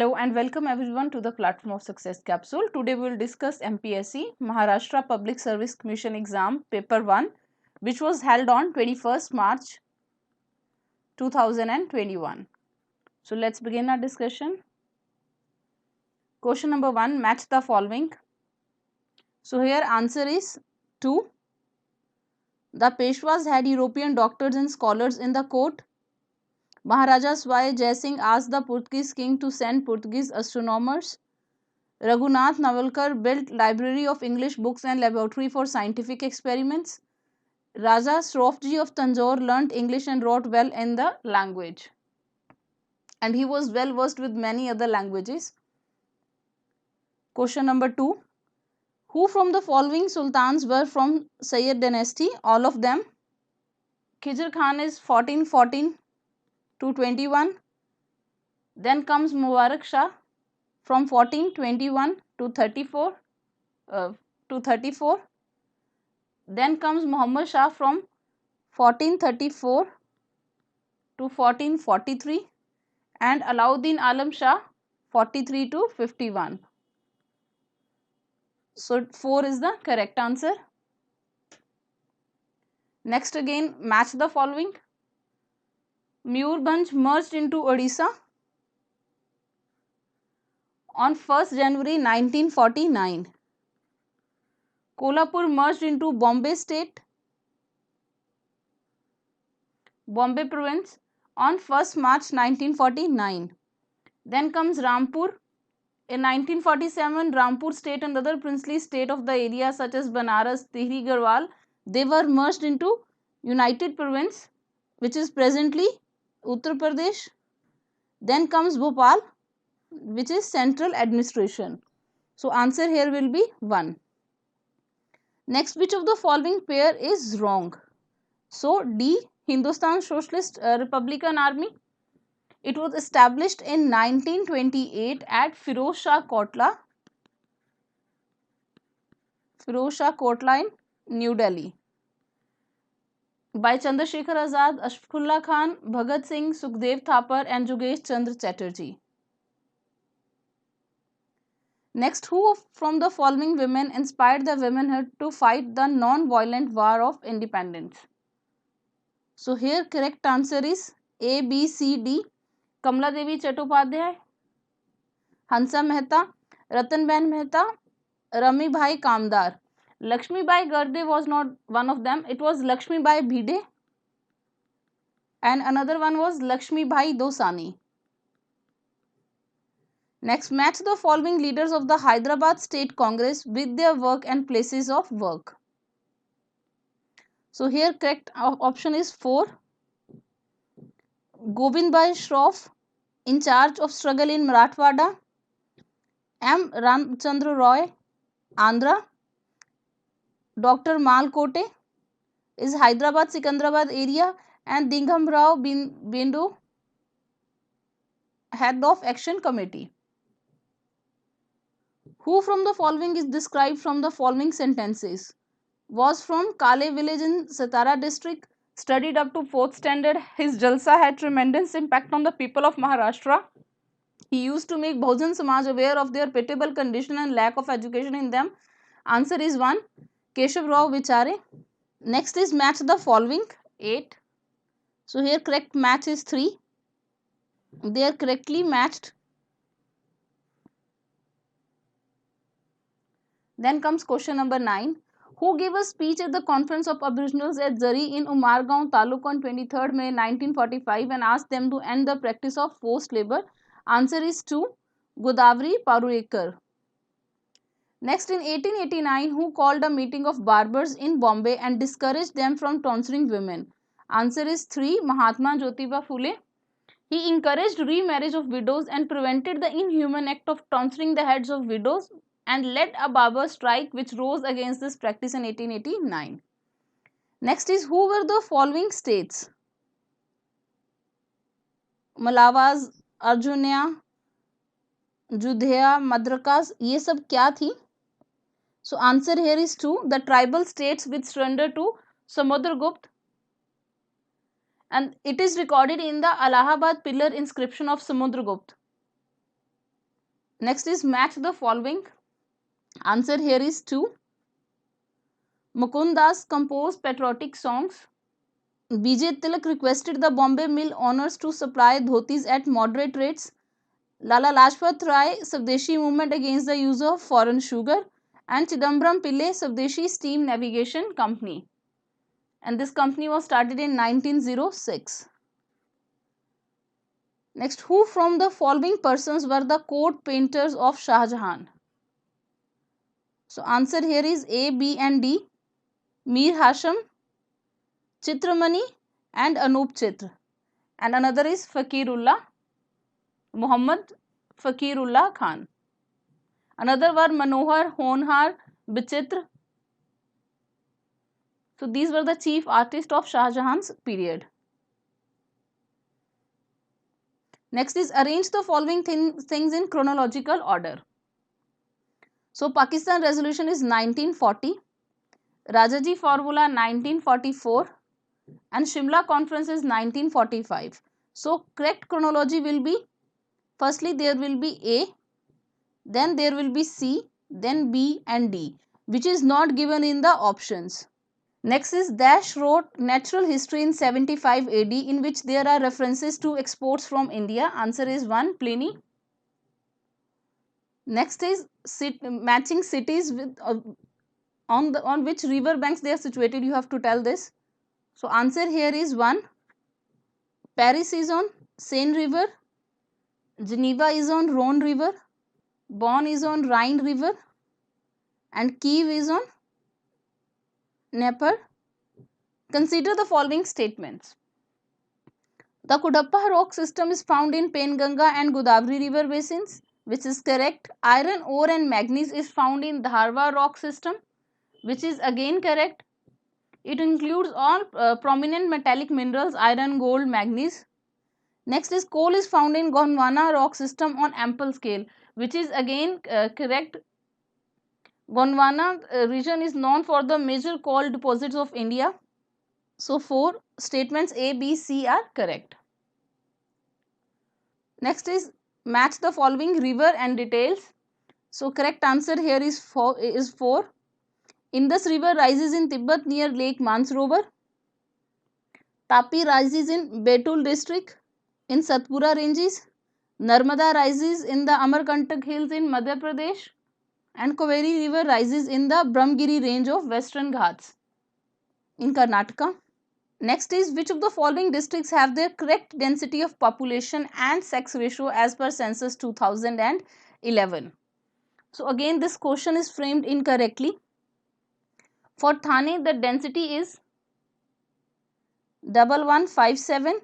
Hello and welcome everyone to the Platform of Success capsule. Today we will discuss MPSC Maharashtra Public Service Commission exam paper 1, which was held on 21st March 2021. So let's begin our discussion. Question number 1, match the following. So here answer is 2. The Peshwas had European doctors and scholars in the court. Maharaja Swai Jai Singh asked the Portuguese king to send Portuguese astronomers. Raghunath Navalkar built library of English books and laboratory for scientific experiments. Raja Srofji of Tanjore learnt English and wrote well in the language. And he was well versed with many other languages. Question number 2. Who from the following sultans were from Sayyid dynasty? All of them. Khizr Khan is 1414 to 21. Then comes Mubarak Shah from 1421 to 34. Then comes Muhammad Shah from 1434 to 1443 and Alauddin Alam Shah 43 to 51. So 4 is the correct answer. Next again, match the following. Mayurbhanj merged into Odisha on 1st January 1949. Kolhapur merged into Bombay state, Bombay province on 1st March 1949. Then comes Rampur. In 1947, Rampur state and other princely state of the area such as Banaras, Tihri, Garhwal, they were merged into United Province, which is presently Uttar Pradesh. Then comes Bhopal, which is central administration. So answer here will be 1. Next, which of the following pair is wrong? So D, Hindustan Socialist Republican Army. It was established in 1928 at Firoz Shah Kotla in New Delhi by Chandrasekhar Azad, Ashfaqullah Khan, Bhagat Singh, Sukhdev Thapar and Yogesh Chandra Chatterjee. Next, who from the following women inspired the womenhood to fight the non-violent war of independence? So here correct answer is A, B, C, D. Kamala Devi Chattopadhyay, Hansa Mehta, Ratanben Mehta, Rami Bhai Kamdar. Lakshmi Bai Garde was not one of them. It was Lakshmi Bai Bhide and another one was Lakshmi Bai Dosani. Next, match the following leaders of the Hyderabad State Congress with their work and places of work. So here correct option is 4. Govind Bhai Shroff, in charge of struggle in Marathwada. M. Ramchandra Roy, Andhra. Dr. Malkote is Hyderabad Sikandrabad area and Dingham Rao Bindu, head of action committee. Who from the following is described from the following sentences? Was from Kale village in Satara district, studied up to 4th standard. His jalsa had tremendous impact on the people of Maharashtra. He used to make Bahujan Samaj aware of their pitiable condition and lack of education in them. Answer is 1. Keshav Rao Vichare. Next is match the following. 8. So here correct match is 3. They are correctly matched. Then comes question number 9. Who gave a speech at the conference of Aboriginals at Zari in Umargaon Taluk on 23rd May 1945 and asked them to end the practice of forced labor? Answer is 2. Godavari Parulekar. Next, in 1889, who called a meeting of barbers in Bombay and discouraged them from tonsuring women? Answer is 3. Mahatma Jyotiba Phule. He encouraged remarriage of widows and prevented the inhuman act of tonsuring the heads of widows and led a barber strike which rose against this practice in 1889. Next is who were the following states? Malavas, Arjunia, Judhea, Madrakas, ये सब क्या थी? So answer here is 2. The tribal states which surrendered to Samudragupta, and it is recorded in the Allahabad pillar inscription of Samudragupta. Next is match the following. Answer here is 2. Mukund Das composed patriotic songs. B.J. Tilak requested the Bombay Mill owners to supply dhotis at moderate rates. Lala Lajpat Rai Swadeshi movement against the use of foreign sugar. And Chidambaram Pillai Swadeshi Steam Navigation Company. And this company was started in 1906. Next, who from the following persons were the court painters of Shah Jahan? So answer here is A, B and D. Mir Hashim, Chitramani and Anup Chitra. And another is Fakirullah, Muhammad Fakirullah Khan. Another were Manohar, Honhar, Bichitra. So these were the chief artists of Shah Jahan's period. Next is arrange the following things in chronological order. So Pakistan resolution is 1940, Rajaji formula 1944 and Shimla conference is 1945. So correct chronology will be, firstly there will be A, then there will be C, then B and D, which is not given in the options. Next is Dash wrote Natural History in 75 AD, in which there are references to exports from India. Answer is 1, Pliny. Next is matching cities with on which river banks they are situated. You have to tell this. So answer here is 1. Paris is on Seine River, Geneva is on Rhone River, Bonn is on Rhine River, and Kiev is on Dnieper. Consider the following statements. The Kudappa rock system is found in Penganga and Godavari river basins, which is correct. Iron ore and manganese is found in Dharwa rock system, which is again correct. It includes all prominent metallic minerals, iron, gold, manganese. Next is coal is found in Gondwana rock system on ample scale, which is again correct. Gondwana region is known for the major coal deposits of India. So 4 statements A, B, C are correct. Next is match the following river and details. So correct answer here is 4. Indus river rises in Tibet near Lake Mansarovar. Tapi rises in Betul district in Satpura ranges. Narmada rises in the Amarkantak hills in Madhya Pradesh. And Kaveri river rises in the Brahmagiri range of Western Ghats in Karnataka. Next is which of the following districts have their correct density of population and sex ratio as per census 2011. So again this question is framed incorrectly. For Thane the density is 1157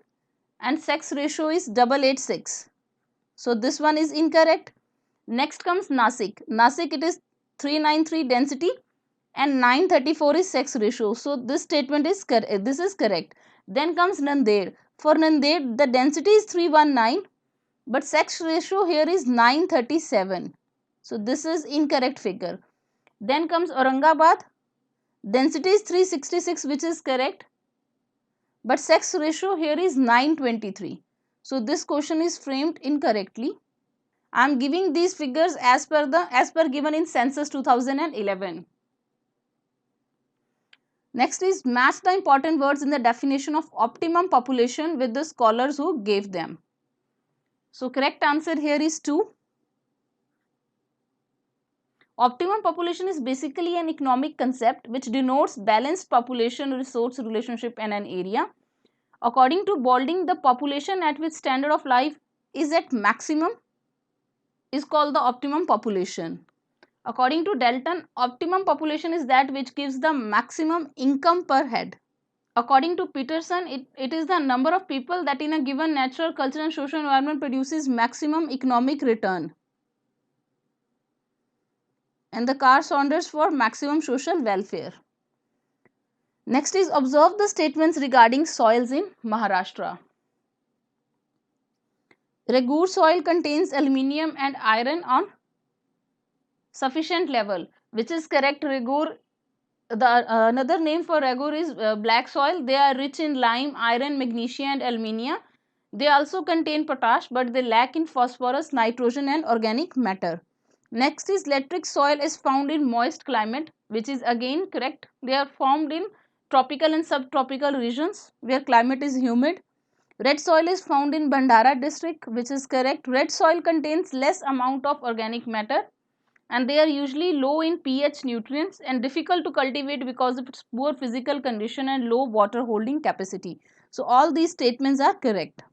and sex ratio is 886. So this one is incorrect. Next comes Nasik. Nasik it is 393 density and 934 is sex ratio. So this statement is correct. This is correct. Then comes Nanded. For Nanded the density is 319 but sex ratio here is 937. So this is incorrect figure. Then comes Aurangabad. Density is 366 which is correct. But sex ratio here is 923. So this question is framed incorrectly. I am giving these figures as per given in census 2011. Next is match the important words in the definition of optimum population with the scholars who gave them. So correct answer here is 2. Optimum population is basically an economic concept which denotes balanced population resource relationship in an area. According to Balding, the population at which standard of life is at maximum is called the optimum population. According to Dalton, optimum population is that which gives the maximum income per head. According to Peterson, it is the number of people that in a given natural, cultural and social environment produces maximum economic return. And the Carl Saunders for maximum social welfare. Next is observe the statements regarding soils in Maharashtra. Regur soil contains aluminium and iron on sufficient level, which is correct. Regur, another name for Regur is black soil. They are rich in lime, iron, magnesium and aluminium. They also contain potash, but they lack in phosphorus, nitrogen, and organic matter. Next is lateric soil is found in moist climate, which is again correct. They are formed in tropical and subtropical regions where climate is humid. Red soil is found in Bhandara district, which is correct. Red soil contains less amount of organic matter and they are usually low in pH nutrients and difficult to cultivate because of its poor physical condition and low water holding capacity. So all these statements are correct.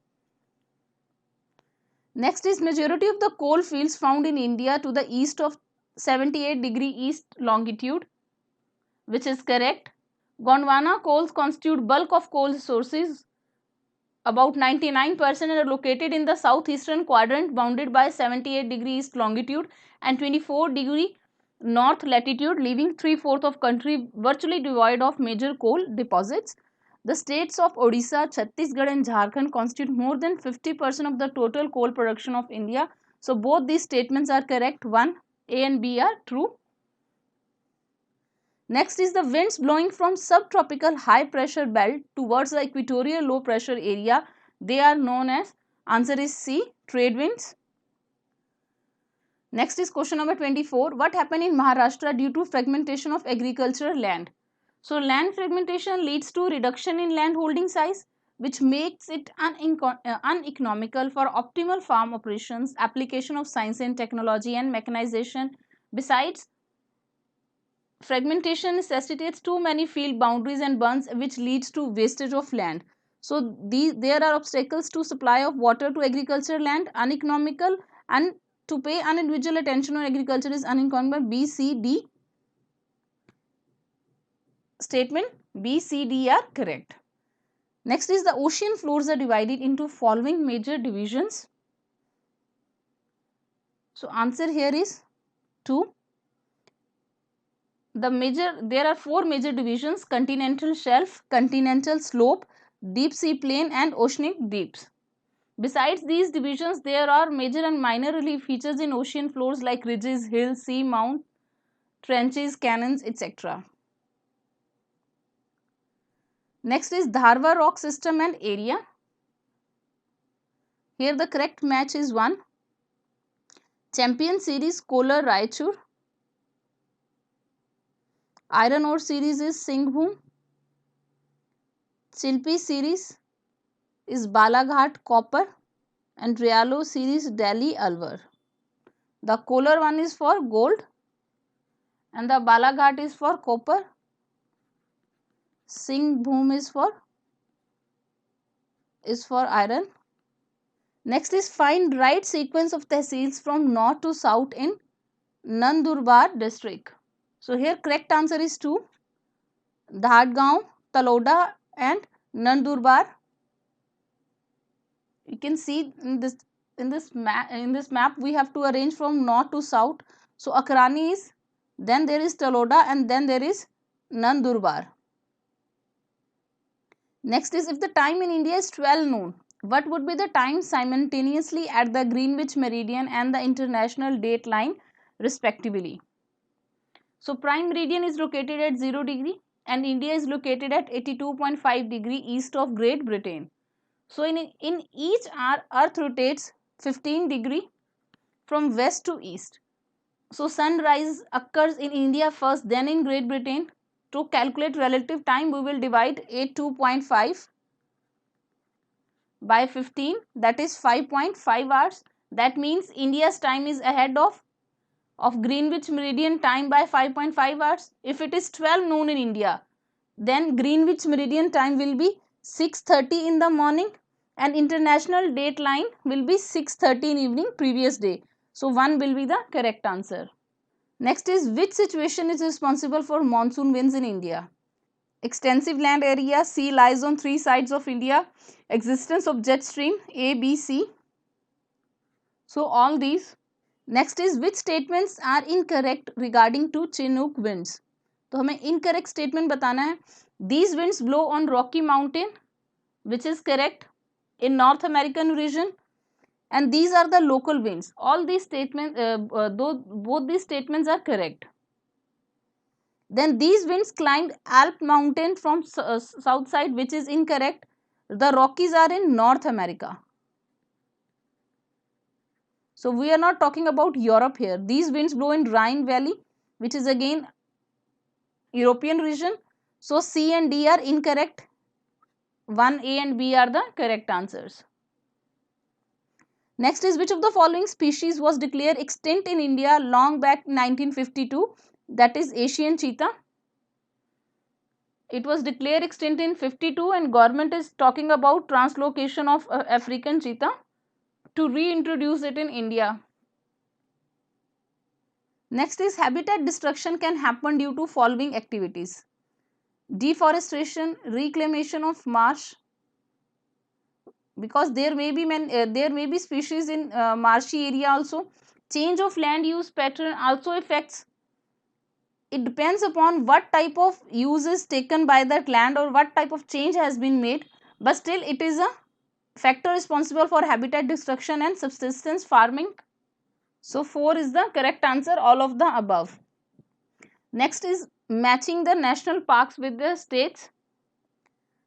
Next is majority of the coal fields found in India to the east of 78° east longitude, which is correct. Gondwana coals constitute bulk of coal sources. About 99% are located in the southeastern quadrant bounded by 78° east longitude and 24° north latitude, leaving 3/4 of country virtually devoid of major coal deposits. The states of Odisha, Chhattisgarh and Jharkhand constitute more than 50% of the total coal production of India. So both these statements are correct. 1, A and B are true. Next is the winds blowing from subtropical high pressure belt towards the equatorial low pressure area. They are known as, answer is C, trade winds. Next is question number 24. What happened in Maharashtra due to fragmentation of agricultural land? So land fragmentation leads to reduction in land holding size, which makes it uneconomical for optimal farm operations, application of science and technology and mechanization. Besides, fragmentation necessitates too many field boundaries and bunds, which leads to wastage of land. So there are obstacles to supply of water to agriculture land, uneconomical, and to pay individual attention on agriculture is uneconomical. B, C, D statement, B, C, D are correct. Next is the ocean floors are divided into following major divisions. So answer here is 2. There are 4 major divisions: continental shelf, continental slope, deep sea plain and oceanic deeps. Besides these divisions, there are major and minor relief features in ocean floors like ridges, hills, sea mount, trenches, canyons, etc. Next is Dharwa rock system and area. Here the correct match is 1. Champion series Kolar Raichur. Iron ore series is Singhbhum. Chilpi series is Balaghat copper and Rialo series Delhi Alwar. The Kolar one is for gold and the Balaghat is for copper. Singhbhum is for iron. Next is find right sequence of tehsils from north to south in Nandurbar district. So here correct answer is 2. Dhadgaon, Taloda and Nandurbar. You can see in this map we have to arrange from north to south. So Akrani is, then there is Taloda and then there is Nandurbar. Next is if the time in India is 12 noon, what would be the time simultaneously at the Greenwich meridian and the international date line respectively? So prime meridian is located at 0° and India is located at 82.5° east of Great Britain. So in each hour, Earth rotates 15° from west to east. So sunrise occurs in India first, then in Great Britain. To calculate relative time, we will divide 82.5 by 15, that is 5.5 hours. That means India's time is ahead of Greenwich meridian time by 5.5 hours. If it is 12 noon in India, then Greenwich meridian time will be 6:30 in the morning and international date line will be 6:30 in evening previous day. So 1 will be the correct answer. Next is which situation is responsible for monsoon winds in India? Extensive land area, sea lies on 3 sides of India, existence of jet stream, A, B, C. So all these. Next is which statements are incorrect regarding to Chinook winds? तो हमें incorrect statement बताना है. These winds blow on Rocky Mountain, which is correct, in North American region, and these are the local winds. All these statements, both these statements are correct. Then these winds climbed Alp mountain from south side, which is incorrect. The Rockies are in North America. So we are not talking about Europe here. These winds blow in Rhine Valley, which is again European region. So C and D are incorrect. 1A and B are the correct answers. Next is, which of the following species was declared extinct in India long back 1952? That is Asian cheetah. It was declared extinct in 52 and government is talking about translocation of African cheetah to reintroduce it in India. Next is, habitat destruction can happen due to following activities: deforestation, reclamation of marsh, because there may be species in marshy area also. Change of land use pattern also affects. It depends upon what type of use is taken by that land or what type of change has been made, but still it is a factor responsible for habitat destruction and subsistence farming. So 4 is the correct answer, all of the above. Next is matching the national parks with the states.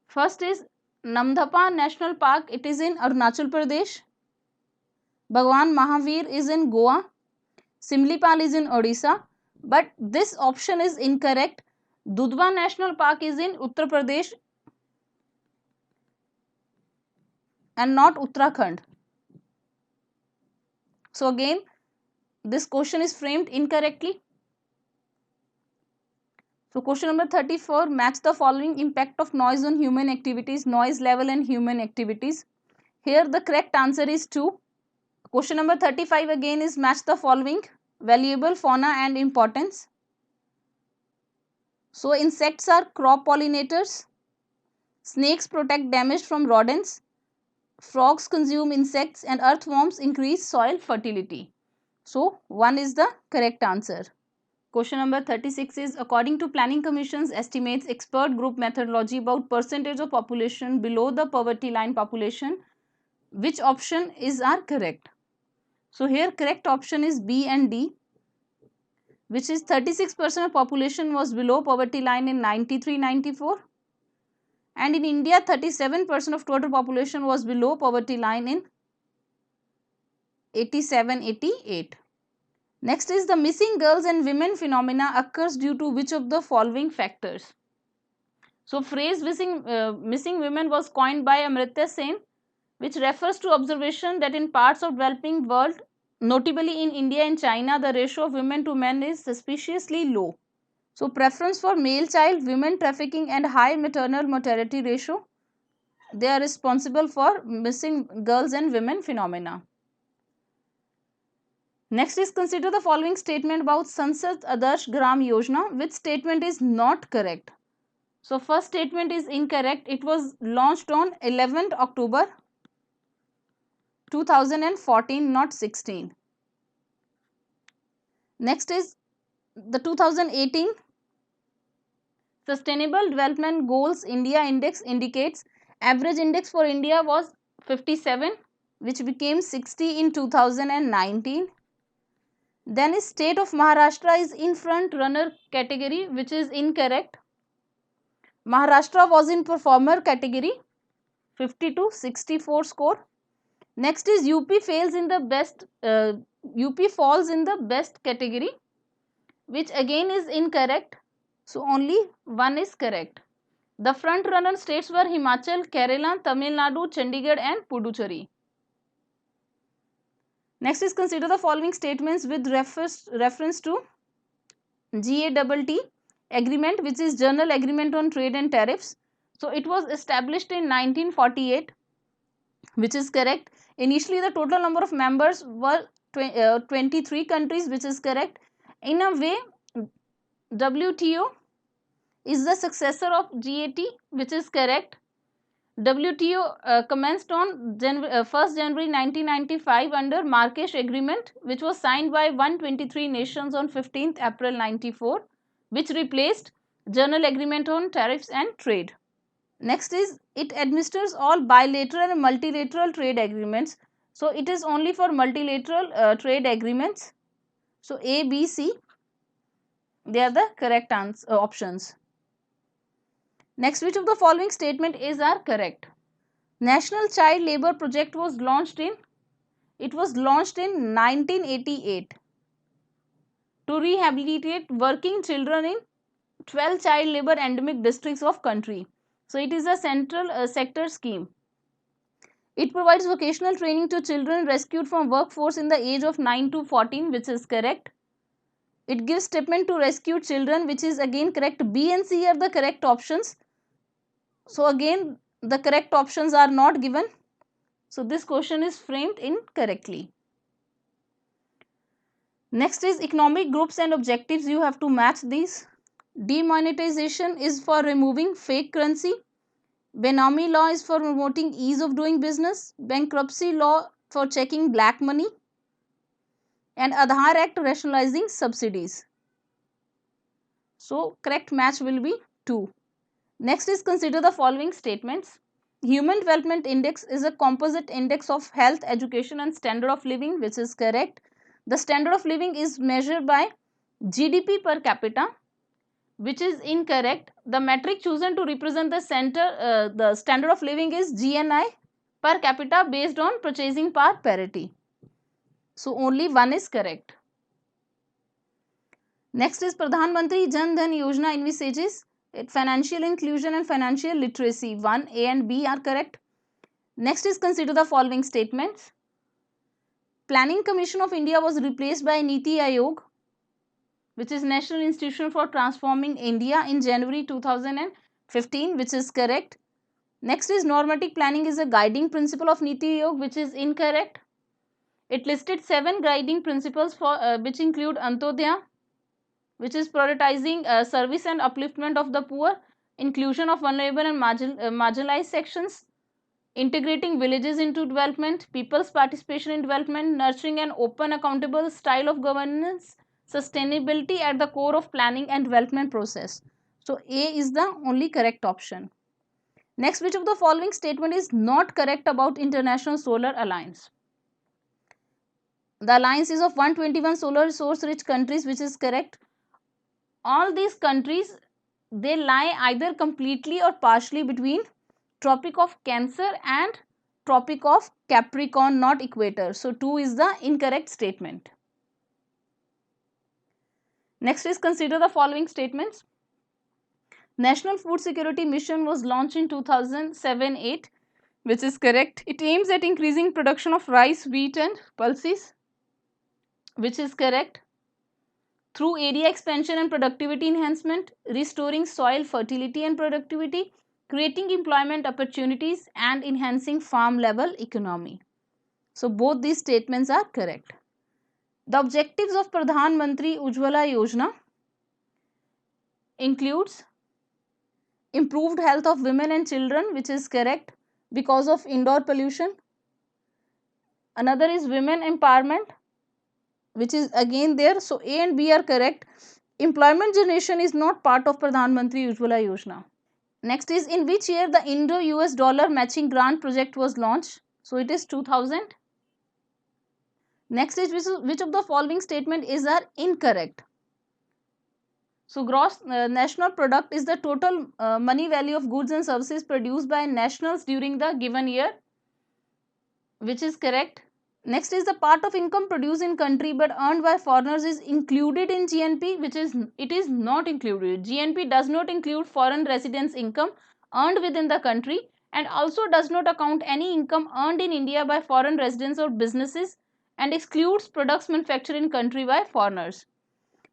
First is Namdapa National Park, it is in Arunachal Pradesh. Bhagwan Mahavir is in Goa. Simlipal is in Odisha. But this option is incorrect. Dudhwa National Park is in Uttar Pradesh and not Uttarakhand. So again, this question is framed incorrectly. So question number 34, match the following impact of noise on human activities, noise level and human activities. Here the correct answer is 2. Question number 35 again is match the following, valuable fauna and importance. So insects are crop pollinators, snakes protect damage from rodents, frogs consume insects, and earthworms increase soil fertility. So 1 is the correct answer. Question number 36 is, according to Planning Commission's estimates expert group methodology about percentage of population below the poverty line population, which option is are correct? So here correct option is B and D, which is 36% of population was below poverty line in 93-94, and in India 37% of total population was below poverty line in 87-88. Next is, the missing girls and women phenomena occurs due to which of the following factors? So phrase missing women was coined by Amartya Sen, which refers to observation that in parts of developing world, notably in India and China, the ratio of women to men is suspiciously low. So preference for male child, women trafficking and high maternal mortality ratio, they are responsible for missing girls and women phenomena. Next is, consider the following statement about Sansad Adarsh Gram Yojana. Which statement is not correct? So first statement is incorrect. It was launched on 11th October 2014, not 16. Next is, the 2018 Sustainable Development Goals India Index indicates average index for India was 57, which became 60 in 2019. Then is state of Maharashtra is in front runner category, which is incorrect. Maharashtra was in performer category, 52-64 score. Next is UP fails in the best, UP falls in the best category, which again is incorrect. So only 1 is correct. The front runner states were Himachal, Kerala, Tamil Nadu, Chandigarh and Puducherry. Next is, consider the following statements with reference to GATT agreement, which is General Agreement on Trade and Tariffs. So it was established in 1948, which is correct. Initially the total number of members were 23 countries, which is correct. In a way, WTO is the successor of GATT, which is correct. WTO commenced on 1st January 1995 under Marrakesh Agreement, which was signed by 123 nations on 15th April 94, which replaced General Agreement on Tariffs and Trade. Next is, it administers all bilateral and multilateral trade agreements. So it is only for multilateral trade agreements. So A, B, C, they are the correct options. Next, which of the following statement is are correct? National Child Labor Project was launched in 1988 to rehabilitate working children in 12 child labor endemic districts of country. So it is a central sector scheme. It provides vocational training to children rescued from workforce in the age of 9 to 14, which is correct. It gives stipend to rescued children, which is again correct. B and C are the correct options. So again, the correct options are not given. So this question is framed incorrectly. Next is economic groups and objectives. You have to match these. Demonetization is for removing fake currency. Benami law is for promoting ease of doing business. Bankruptcy law for checking black money. And Aadhaar Act rationalizing subsidies. So correct match will be 2. Next is consider the following statements. Human Development Index is a composite index of health, education and standard of living, which is correct. The standard of living is measured by GDP per capita, which is incorrect. The metric chosen to represent the standard of living is GNI per capita based on purchasing power parity. So only one is correct. Next is Pradhan Mantri Jan Dhan Yojana envisages financial inclusion and financial literacy. 1, A and B are correct. Next is consider the following statements. Planning Commission of India was replaced by Niti Aayog, which is National Institution for Transforming India, in January 2015, which is correct. Next is normative planning is a guiding principle of Niti Aayog, which is incorrect. It listed 7 guiding principles for which include Antodaya, which is prioritizing service and upliftment of the poor, inclusion of vulnerable and marginalized sections, integrating villages into development, people's participation in development, nurturing an open, accountable style of governance, sustainability at the core of planning and development process. So A is the only correct option. Next, which of the following statement is not correct about International Solar Alliance? The alliance is of 121 solar resource rich countries, which is correct. All these countries, they lie either completely or partially between Tropic of Cancer and Tropic of Capricorn, not equator. So 2 is the incorrect statement. Next is consider the following statements. National Food Security Mission was launched in 2007-8, which is correct. It aims at increasing production of rice, wheat and pulses, which is correct. Through area expansion and productivity enhancement, restoring soil fertility and productivity, creating employment opportunities and enhancing farm level economy. So both these statements are correct. The objectives of Pradhan Mantri Ujjwala Yojana includes improved health of women and children, which is correct because of indoor pollution. Another is women empowerment, which is again there. So A and B are correct. Employment generation is not part of Pradhan Mantri Ujjwala Yojana. Next is in which year the Indo-US dollar matching grant project was launched? So it is 2000. Next is which of the following statement is are incorrect? So gross national product is the total money value of goods and services produced by nationals during the given year, which is correct. Next is the part of income produced in country but earned by foreigners is included in GNP, which is it is not included. GNP does not include foreign residents' income earned within the country and also does not account any income earned in India by foreign residents or businesses and excludes products manufactured in country by foreigners.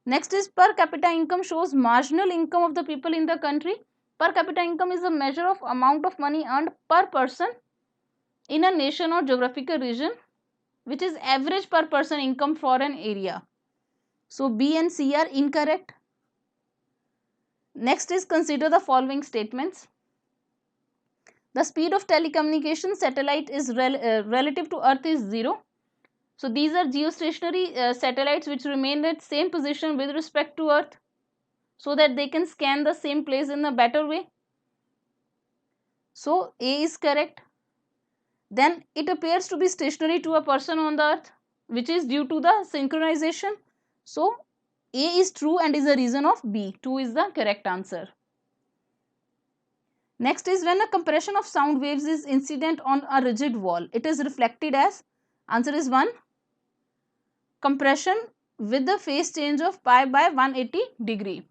Next is per capita income shows marginal income of the people in the country. Per capita income is a measure of amount of money earned per person in a nation or geographical region, which is average per person income for an area. So B and C are incorrect. Next is consider the following statements. The speed of telecommunication satellite is relative to Earth is 0. So these are geostationary satellites which remain at same position with respect to Earth so that they can scan the same place in a better way. So A is correct. Then it appears to be stationary to a person on the Earth, which is due to the synchronization. So A is true and is a reason of B. 2 is the correct answer. Next is when a compression of sound waves is incident on a rigid wall, it is reflected as, answer is 1, compression with the phase change of pi by 180 degree.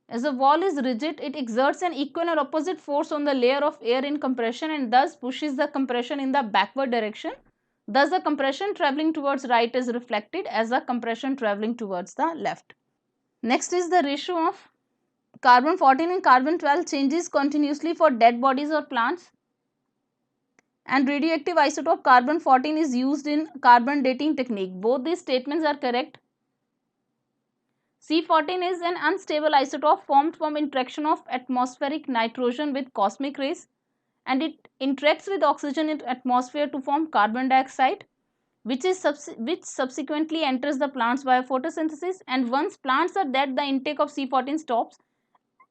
As the wall is rigid, it exerts an equal or opposite force on the layer of air in compression and thus pushes the compression in the backward direction. Thus, the compression traveling towards right is reflected as the compression traveling towards the left. Next is the ratio of carbon 14 and carbon 12 changes continuously for dead bodies or plants, and radioactive isotope carbon 14 is used in carbon dating technique. Both these statements are correct. C14 is an unstable isotope formed from interaction of atmospheric nitrogen with cosmic rays, and it interacts with oxygen in atmosphere to form carbon dioxide, which subsequently enters the plants via photosynthesis, and once plants are dead, the intake of C14 stops,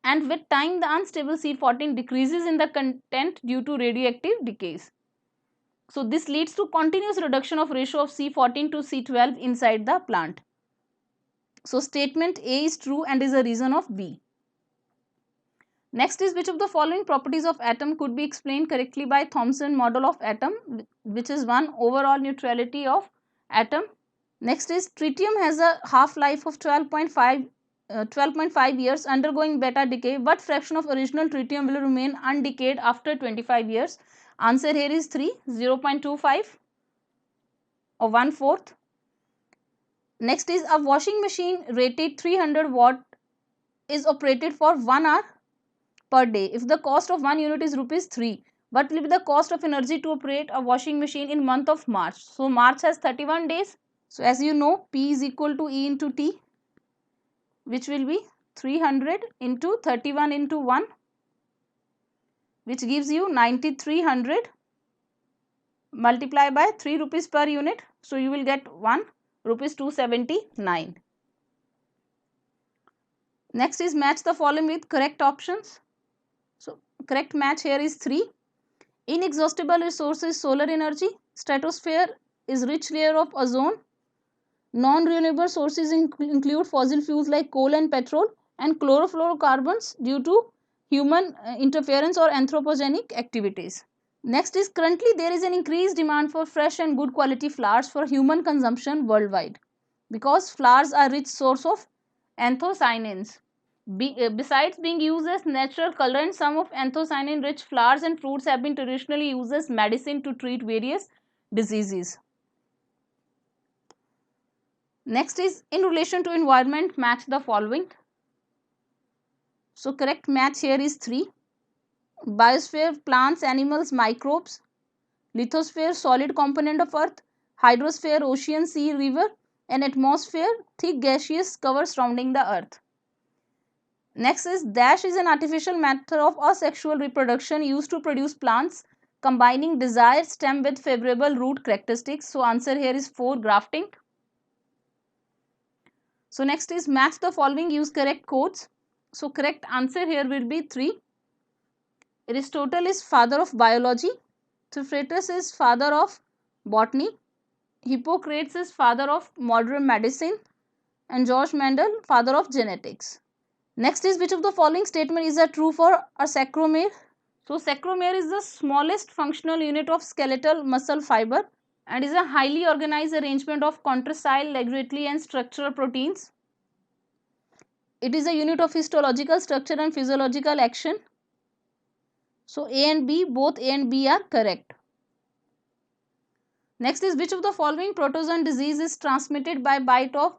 and with time the unstable C14 decreases in the content due to radioactive decays. So this leads to continuous reduction of ratio of C14 to C12 inside the plant. So statement A is true and is a reason of B. Next is which of the following properties of atom could be explained correctly by Thomson model of atom, which is 1, overall neutrality of atom. Next is tritium has a half-life of 12.5 years undergoing beta decay. What fraction of original tritium will remain undecayed after 25 years? Answer here is 3, 0.25 or 1/4. Next is a washing machine rated 300 watt is operated for 1 hour per day. If the cost of 1 unit is rupees 3, what will be the cost of energy to operate a washing machine in month of March? So March has 31 days. So as you know, P is equal to E into T, which will be 300 into 31 into 1, which gives you 9300 multiply by 3 rupees per unit. So you will get 1 rupees 279. Next is match the following with correct options. So correct match here is 3. Inexhaustible resources solar energy. Stratosphere is rich layer of ozone. Non-renewable sources include fossil fuels like coal and petrol, and chlorofluorocarbons due to human interference or anthropogenic activities. Next is currently there is an increased demand for fresh and good quality flowers for human consumption worldwide, because flowers are rich source of anthocyanins. Besides being used as natural colorant, some of anthocyanin rich flowers and fruits have been traditionally used as medicine to treat various diseases. Next is in relation to environment, match the following. So correct match here is 3. Biosphere, plants, animals, microbes. Lithosphere, solid component of earth. Hydrosphere, ocean, sea, river. And atmosphere, thick gaseous cover surrounding the earth. Next is dash is an artificial method of asexual reproduction used to produce plants combining desired stem with favorable root characteristics. So answer here is 4, grafting. So next is match the following, use correct codes. So correct answer here will be 3. Aristotle is father of biology. Theophrastus is father of botany. Hippocrates is father of modern medicine. And George Mendel, father of genetics. Next is which of the following statement is true for a sarcomere? So sarcomere is the smallest functional unit of skeletal muscle fiber and is a highly organized arrangement of contractile, ligatory and structural proteins. It is a unit of histological structure and physiological action. So A and B, both A and B are correct. Next is which of the following protozoan disease is transmitted by bite of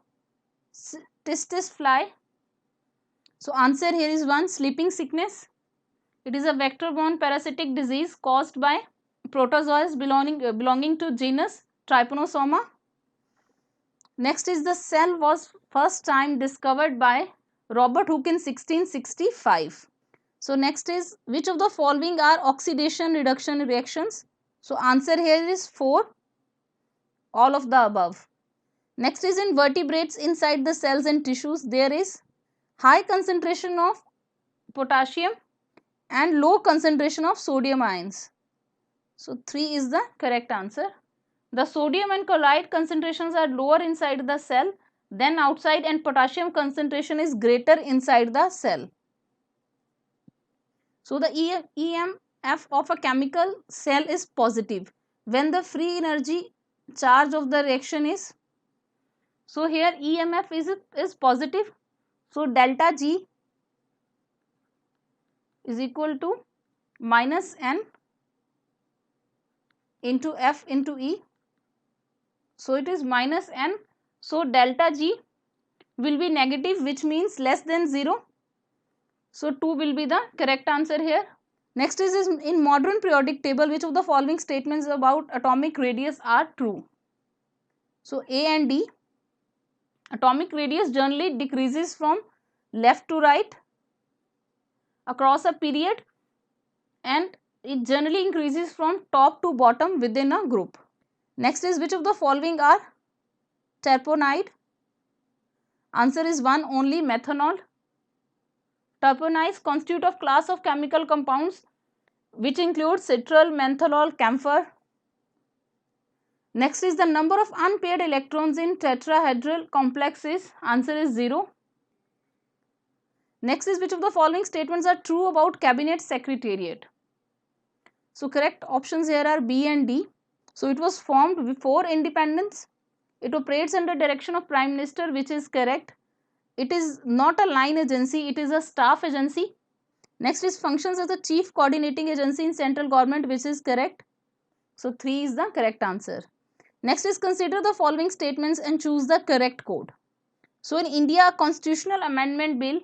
tistis fly? So answer here is 1, sleeping sickness. It is a vector-borne parasitic disease caused by protozoas belonging to genus Trypanosoma. Next is the cell was first time discovered by Robert Hooke in 1665. So next is which of the following are oxidation reduction reactions? So answer here is 4, all of the above. Next is in vertebrates inside the cells and tissues there is high concentration of potassium and low concentration of sodium ions. So 3 is the correct answer. The sodium and chloride concentrations are lower inside the cell than outside, and potassium concentration is greater inside the cell. So the EMF of a chemical cell is positive when the free energy charge of the reaction is, so here EMF is positive, so delta G is equal to minus N into F into E. So it is minus N, so delta G will be negative, which means less than 0. So 2 will be the correct answer here. Next is in modern periodic table, which of the following statements about atomic radius are true? So A and D. Atomic radius generally decreases from left to right across a period, and it generally increases from top to bottom within a group. Next is which of the following are terponide? Answer is 1 only, methanol. Terpenoids constitute of class of chemical compounds which include citral, mentholol, camphor. Next is the number of unpaired electrons in tetrahedral complexes. Answer is 0. Next is which of the following statements are true about cabinet secretariat? So correct options here are B and D. So it was formed before independence. It operates under direction of Prime Minister, which is correct. It is not a line agency, it is a staff agency. Next is functions as the chief coordinating agency in central government, which is correct. So 3 is the correct answer. Next is consider the following statements and choose the correct code. So in India, a constitutional amendment bill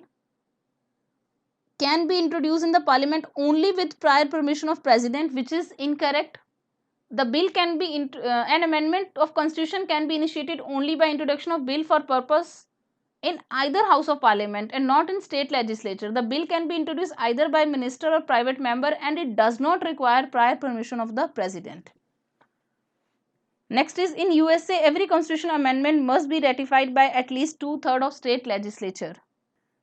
can be introduced in the parliament only with prior permission of president, which is incorrect. The bill can be an amendment of constitution can be initiated only by introduction of bill for purpose in either house of parliament and not in state legislature. The bill can be introduced either by minister or private member, and it does not require prior permission of the president. Next is in USA, every constitutional amendment must be ratified by at least 2/3 of state legislature,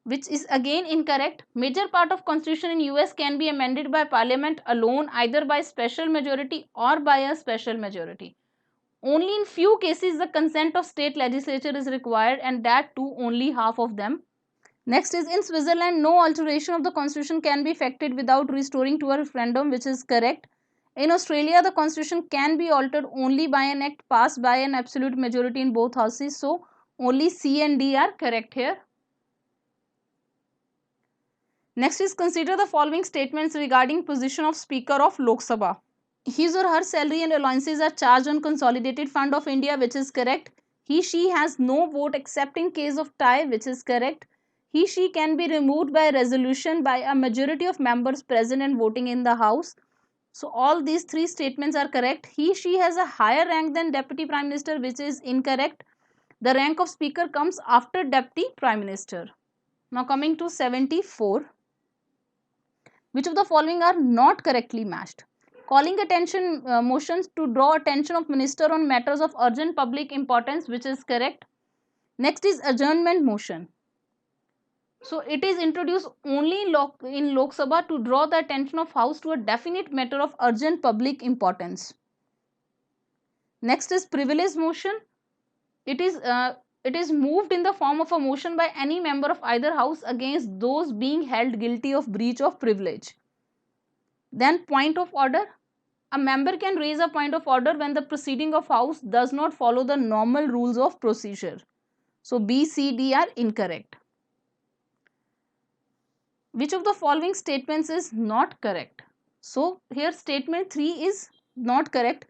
which is again incorrect. Major part of constitution in US can be amended by parliament alone, either by special majority or by a special majority. Only in few cases the consent of state legislature is required, and that too only half of them. Next is in Switzerland, no alteration of the constitution can be effected without restoring to a referendum, which is correct. In Australia, the constitution can be altered only by an act passed by an absolute majority in both houses. So only C and D are correct here. Next is consider the following statements regarding position of Speaker of Lok Sabha. His or her salary and allowances are charged on Consolidated Fund of India, which is correct. She has no vote except in case of tie, which is correct. She can be removed by resolution by a majority of members present and voting in the house. So all these three statements are correct. She has a higher rank than Deputy Prime Minister, which is incorrect. The rank of Speaker comes after Deputy Prime Minister. Now coming to 74. Which of the following are not correctly matched? Calling attention motions to draw attention of minister on matters of urgent public importance, which is correct. Next is adjournment motion. So it is introduced only in Lok Sabha to draw the attention of House to a definite matter of urgent public importance. Next is privilege motion. It is moved in the form of a motion by any member of either house against those being held guilty of breach of privilege. Then point of order. A member can raise a point of order when the proceeding of house does not follow the normal rules of procedure. So B, C, D are incorrect. Which of the following statements is not correct? So here statement 3 is not correct.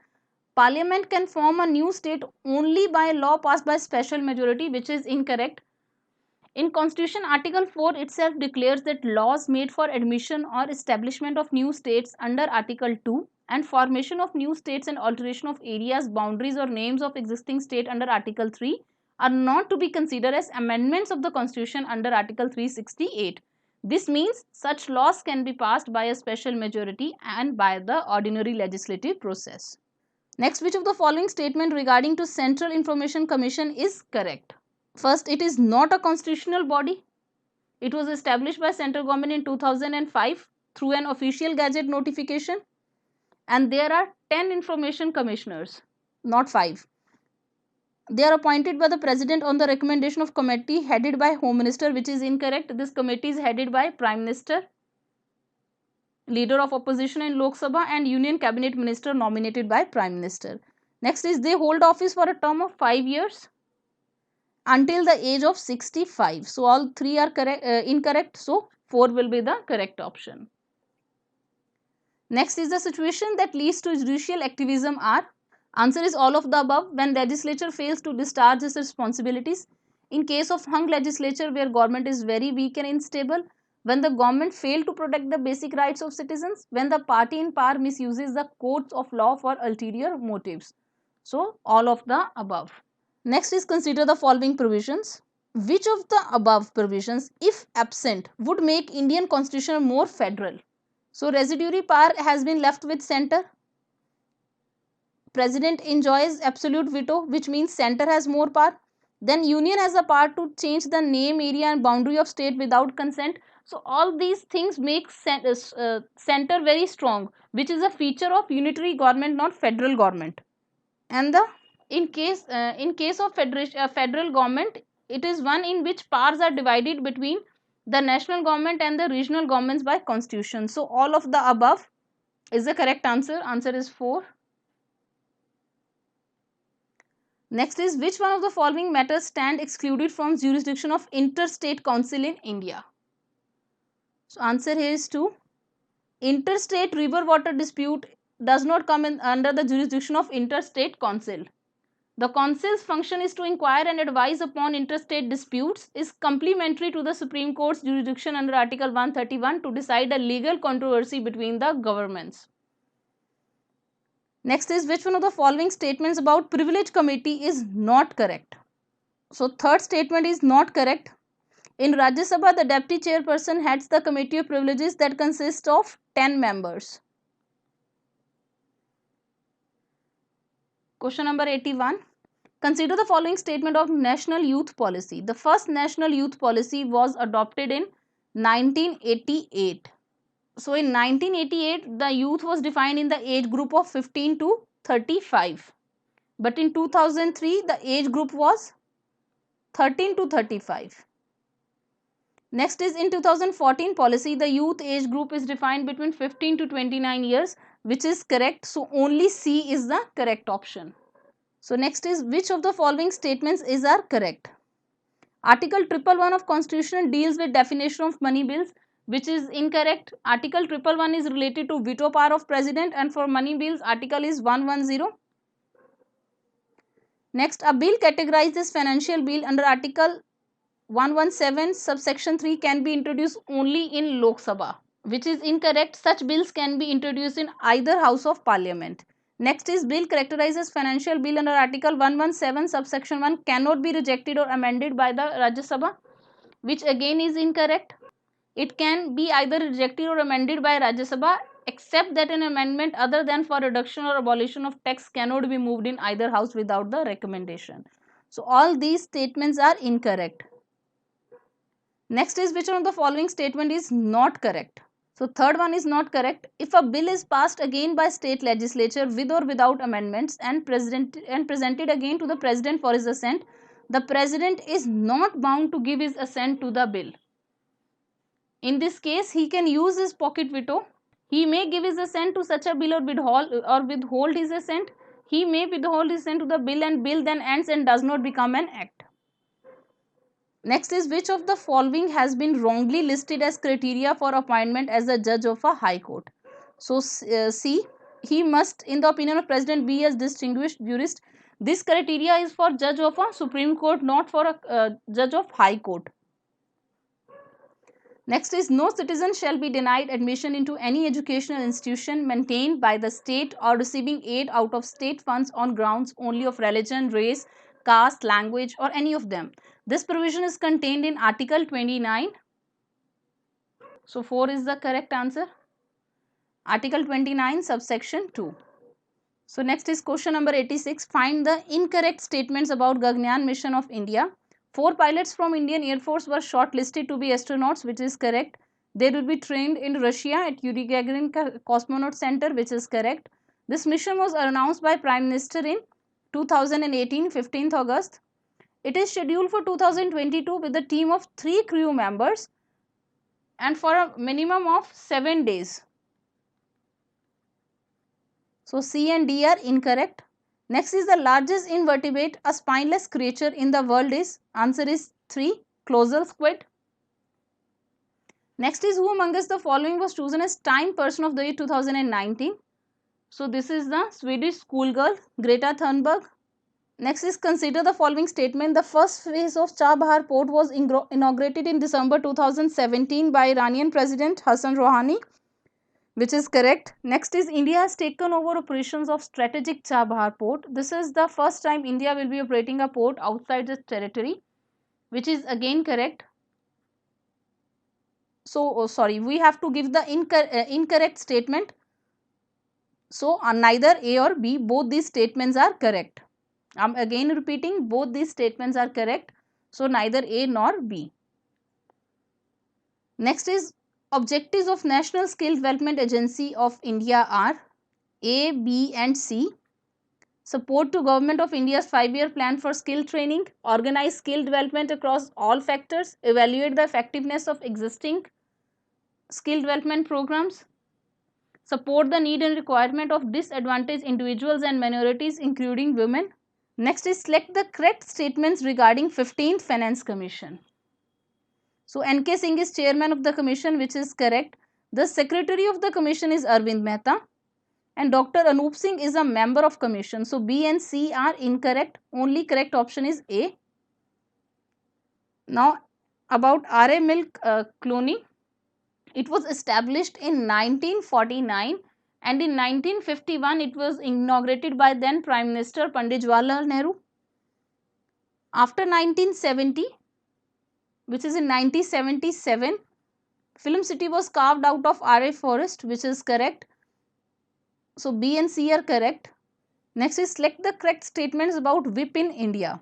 Parliament can form a new state only by law passed by special majority, which is incorrect. In Constitution, Article 4 itself declares that laws made for admission or establishment of new states under Article 2 and formation of new states and alteration of areas, boundaries or names of existing state under Article 3 are not to be considered as amendments of the Constitution under Article 368. This means such laws can be passed by a special majority and by the ordinary legislative process. Next, which of the following statement regarding to Central Information Commission is correct? First, it is not a constitutional body. It was established by central government in 2005 through an official gazette notification, and there are 10 information commissioners, not 5. They are appointed by the president on the recommendation of committee headed by Home Minister, which is incorrect. This committee is headed by Prime Minister. leader of opposition in Lok Sabha, and union cabinet minister nominated by Prime Minister. Next is they hold office for a term of 5 years until the age of 65. So all three are correct, incorrect. So 4 will be the correct option. Next is the situation that leads to judicial activism are. Answer is all of the above. When legislature fails to discharge its responsibilities. In case of hung legislature where government is very weak and unstable. When the government fail to protect the basic rights of citizens. When the party in power misuses the courts of law for ulterior motives. So all of the above. Next is consider the following provisions. Which of the above provisions, if absent, would make Indian constitution more federal? So residuary power has been left with center. President enjoys absolute veto, which means center has more power. Then union has the power to change the name, area and boundary of state without consent. So all these things make center very strong, which is a feature of unitary government, not federal government. And the in case of federal government, it is one in which powers are divided between the national government and the regional governments by constitution. So all of the above is the correct answer. Answer is 4. Next is which one of the following matters stand excluded from jurisdiction of interstate council in India? So answer here is 2. Interstate river water dispute does not come under the jurisdiction of interstate council. The council's function is to inquire and advise upon interstate disputes, is complementary to the Supreme Court's jurisdiction under Article 131 to decide a legal controversy between the governments. Next is which one of the following statements about privilege committee is not correct? So third statement is not correct. In Rajya Sabha, the deputy chairperson heads the committee of privileges that consists of 10 members. Question number 81. Consider the following statement of National Youth Policy. The first National Youth Policy was adopted in 1988. So in 1988, the youth was defined in the age group of 15 to 35. But in 2003, the age group was 13 to 35. Next is in 2014 policy, the youth age group is defined between 15 to 29 years, which is correct. So only C is the correct option. So next is which of the following statements are correct? Article 111 of Constitution deals with definition of money bills, which is incorrect. Article 111 is related to veto power of president, and for money bills article is 110. Next, a bill categorized as financial bill under Article 117 subsection 3 can be introduced only in Lok Sabha, which is incorrect. Such bills can be introduced in either house of parliament. Next is bill characterized as financial bill under Article 117 subsection 1 cannot be rejected or amended by the Rajya Sabha, which again is incorrect. It can be either rejected or amended by Rajya Sabha, except that an amendment other than for reduction or abolition of tax cannot be moved in either house without the recommendation. So all these statements are incorrect. Next is which one of the following statement is not correct? So third one is not correct. If a bill is passed again by state legislature with or without amendments and presented again to the president for his assent, the president is not bound to give his assent to the bill. In this case, he can use his pocket veto. He may give his assent to such a bill or withhold his assent. He may withhold his assent to the bill, and bill then ends and does not become an act. Next is which of the following has been wrongly listed as criteria for appointment as a judge of a high court? So C, he must in the opinion of president be a distinguished jurist. This criteria is for judge of a Supreme Court, not for a judge of high court. Next is no citizen shall be denied admission into any educational institution maintained by the state or receiving aid out of state funds on grounds only of religion, race, caste, language or any of them. This provision is contained in Article 29. So 4 is the correct answer. Article 29 subsection 2. So next is question number 86. Find the incorrect statements about Gaganyaan mission of India. 4 pilots from Indian Air Force were shortlisted to be astronauts, which is correct. They will be trained in Russia at Yuri Gagarin Cosmonaut Center, which is correct. This mission was announced by Prime Minister in 2018, 15th August. It is scheduled for 2022 with a team of 3 crew members and for a minimum of 7 days. So C and D are incorrect. Next is the largest invertebrate, a spineless creature in the world is, answer is 3, colossal squid. Next is who among us the following was chosen as Time Person of the Year 2019. So this is the Swedish schoolgirl Greta Thunberg. Next is consider the following statement. The first phase of Chabahar port was inaugurated in December 2017 by Iranian President Hassan Rouhani, which is correct. Next is India has taken over operations of strategic Chabahar port. This is the first time India will be operating a port outside its territory, which is again correct. So, sorry, we have to give the incorrect statement. So, neither A or B, both these statements are correct. I am again repeating, both these statements are correct. So, neither A nor B. Next is objectives of National Skill Development Agency of India are A, B and C. Support to Government of India's 5-year plan for skill training, organize skill development across all factors, evaluate the effectiveness of existing skill development programs, support the need and requirement of disadvantaged individuals and minorities including women. Next is select the correct statements regarding 15th Finance Commission. So N.K. Singh is chairman of the commission, which is correct. The secretary of the commission is Arvind Mehta and Dr. Anup Singh is a member of commission. So B and C are incorrect. Only correct option is A. Now about RA milk cloning. It was established in 1949 and in 1951 it was inaugurated by then Prime Minister Pandit Jawaharlal Nehru. After 1970, which is in 1977, Film City was carved out of RA Forest, which is correct. So B and C are correct. Next is select the correct statements about whip in India.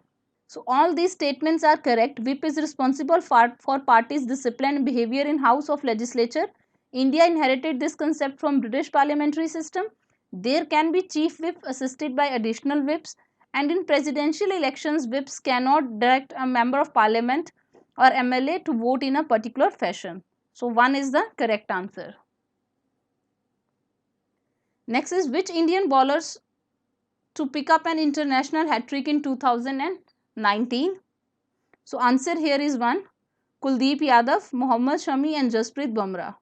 So all these statements are correct. Whip is responsible for parties' discipline and behavior in House of Legislature. India inherited this concept from British parliamentary system. There can be chief whip assisted by additional whips, and in presidential elections whips cannot direct a member of parliament or MLA to vote in a particular fashion. So 1 is the correct answer. Next is which Indian bowlers to pick up an international hat-trick in 2019? So answer here is 1, Kuldeep Yadav, Mohammad Shami and Jasprit Bumrah.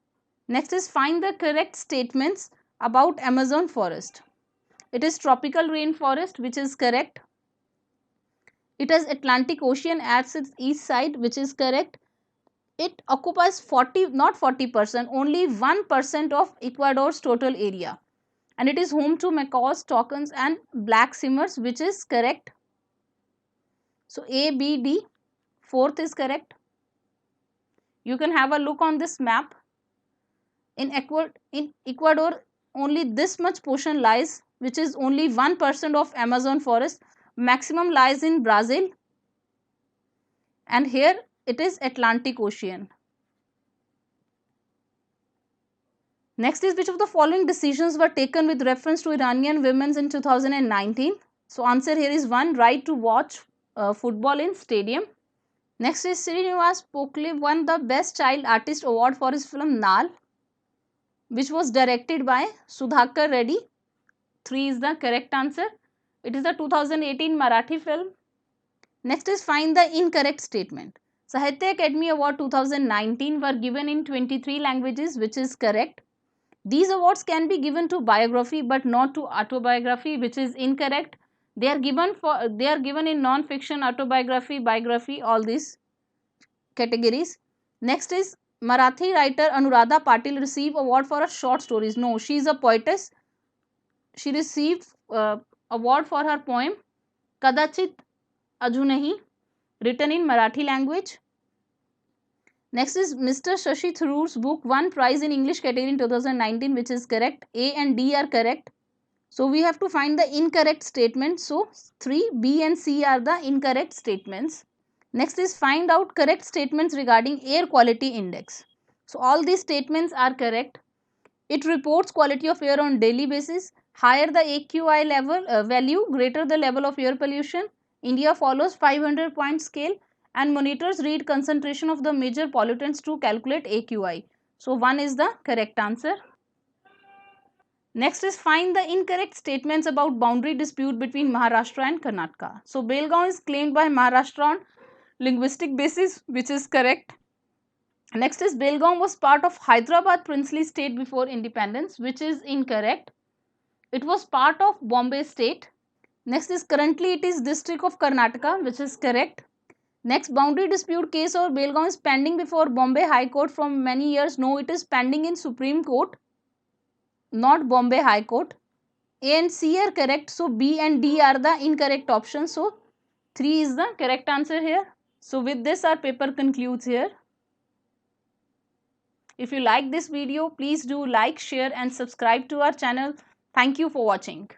Next is find the correct statements about Amazon forest. It is tropical rainforest, which is correct. It has Atlantic Ocean at its east side, which is correct. It occupies 40%, only 1% of Ecuador's total area. And it is home to macaws, toucans and black simmers, which is correct. So A, B, D, 4th is correct. You can have a look on this map. In Ecuador, only this much portion lies, which is only 1% of Amazon forest. Maximum lies in Brazil. And here it is Atlantic Ocean. Next is which of the following decisions were taken with reference to Iranian women in 2019? So answer here is 1, right to watch football in stadium. Next is Srinivas Pokle won the Best Child Artist Award for his film Naal, which was directed by Sudhakar Reddy. 3 is the correct answer. It is the 2018 Marathi film. Next is find the incorrect statement. Sahitya Academy Award 2019 were given in 23 languages, which is correct. These awards can be given to biography but not to autobiography, which is incorrect. They are given in non-fiction, autobiography, biography, all these categories. Next is Marathi writer Anuradha Patil received award for her short stories. No, she is a poetess. She received award for her poem Kadachit Ajunahi, written in Marathi language. Next is Mr. Shashi Tharoor's book won prize in English category in 2019, which is correct. A and D are correct. So we have to find the incorrect statement. So 3, B and C are the incorrect statements. Next is find out correct statements regarding air quality index. So all these statements are correct. It reports quality of air on daily basis. Higher the AQI level value, greater the level of air pollution. India follows 500-point scale and monitors read concentration of the major pollutants to calculate AQI. So 1 is the correct answer. Next is find the incorrect statements about boundary dispute between Maharashtra and Karnataka. So Belgaum is claimed by Maharashtra on linguistic basis, which is correct. Next is Belgaum was part of Hyderabad princely state before independence, which is incorrect. It was part of Bombay state. Next is currently it is district of Karnataka, which is correct. Next, boundary dispute case or Belgaum is pending before Bombay High Court from many years. No, it is pending in Supreme Court, not Bombay High Court. A and C are correct. So B and D are the incorrect options. So 3 is the correct answer here. So with this our paper concludes here. If you like this video, please do like, share and subscribe to our channel. Thank you for watching.